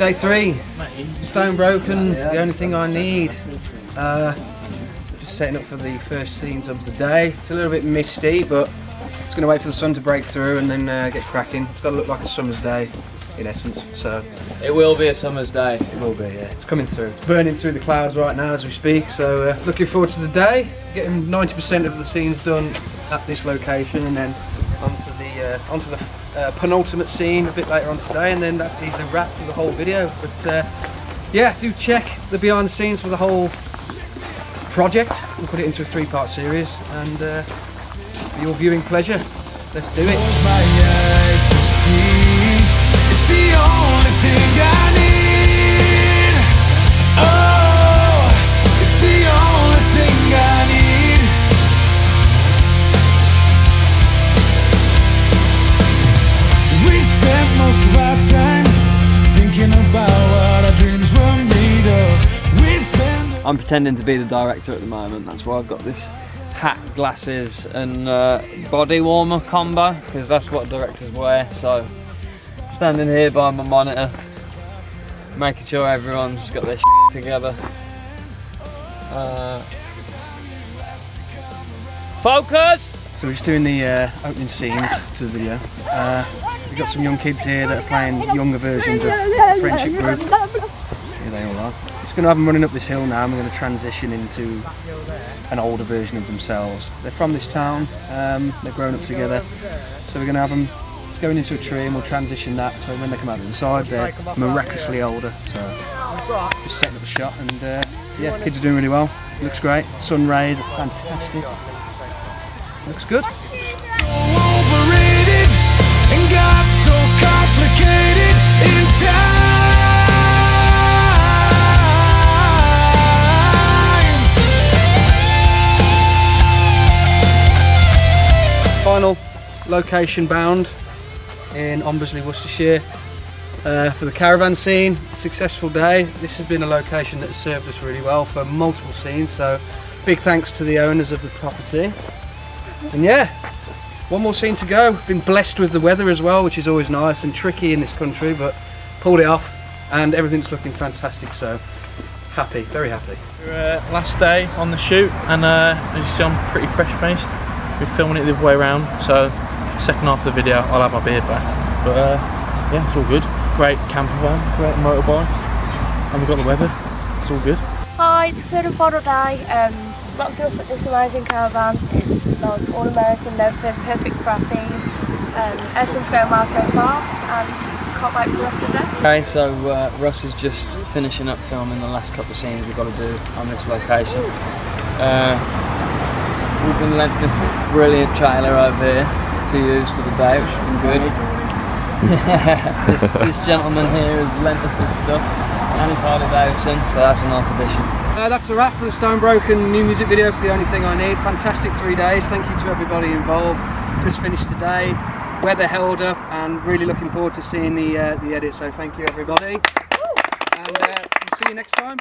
Day 3, stone broken, the only thing I need. Just setting up for the first scenes of the day. It's a little bit misty, but it's going to wait for the sun to break through and then get cracking. It's got to look like a summer's day, in essence. So it will be a summer's day. It will be, yeah. It's coming through. It's burning through the clouds right now as we speak. So looking forward to the day. Getting 90% of the scenes done at this location, and then onto the penultimate scene a bit later on today, and then that is a wrap for the whole video. But yeah, do check the behind the scenes for the whole project. We'll put it into a 3-part series, and for your viewing pleasure, let's do it. Close my eyes to see. It's the only thing I need. Oh, it's the only thing I need. We spent most of our time thinking about what our dreams were made of. We'd spend. I'm pretending to be the director at the moment. That's why I've got this hat, glasses and body warmer combo, because that's what directors wear. So standing here by my monitor, making sure everyone's got their shit together. Focus! So we're just doing the opening scenes to the video. We've got some young kids here that are playing younger versions of the Friendship Group. Here they all are. Just going to have them running up this hill now, and we're going to transition into an older version of themselves. They're from this town, they're grown up together, so we're going to have them going into a tree, and we'll transition that, so when they come out the inside they're miraculously older. So just setting up a shot, and yeah, kids are doing really well. Looks great, sun rays are fantastic. Looks good. Overrated and got so complicated in time. Final location bound in Ombersley, Worcestershire for the caravan scene. Successful day. This has been a location that has served us really well for multiple scenes, so big thanks to the owners of the property. And yeah, one more scene to go. Been blessed with the weather as well, which is always nice and tricky in this country, but pulled it off, and everything's looking fantastic, so happy, very happy. Last day on the shoot, and as you see, I'm pretty fresh faced. We're filming it the other way around, so second half of the video I'll have my beard back. But yeah, it's all good. Great camper van, great motorbike, and we've got the weather. It's all good. Hi, it's a third and final day. Locked up at this amazing caravan. It's like all American and everything, perfect for our theme. Everything's going well so far, and can't wait for the rest of the day. Okay, so Russ is just finishing up filming the last couple of scenes we've got to do on this location. We've been lent this brilliant trailer over here to use for the day, which has been good. this gentleman here has lent us this stuff, and it's Harley Davidson, so that's a nice addition. That's the wrap for the Stone Broken new music video for The Only Thing I Need. Fantastic 3 days. Thank you to everybody involved. Just finished today. Weather held up, and really looking forward to seeing the edit. So thank you everybody, and we'll see you next time.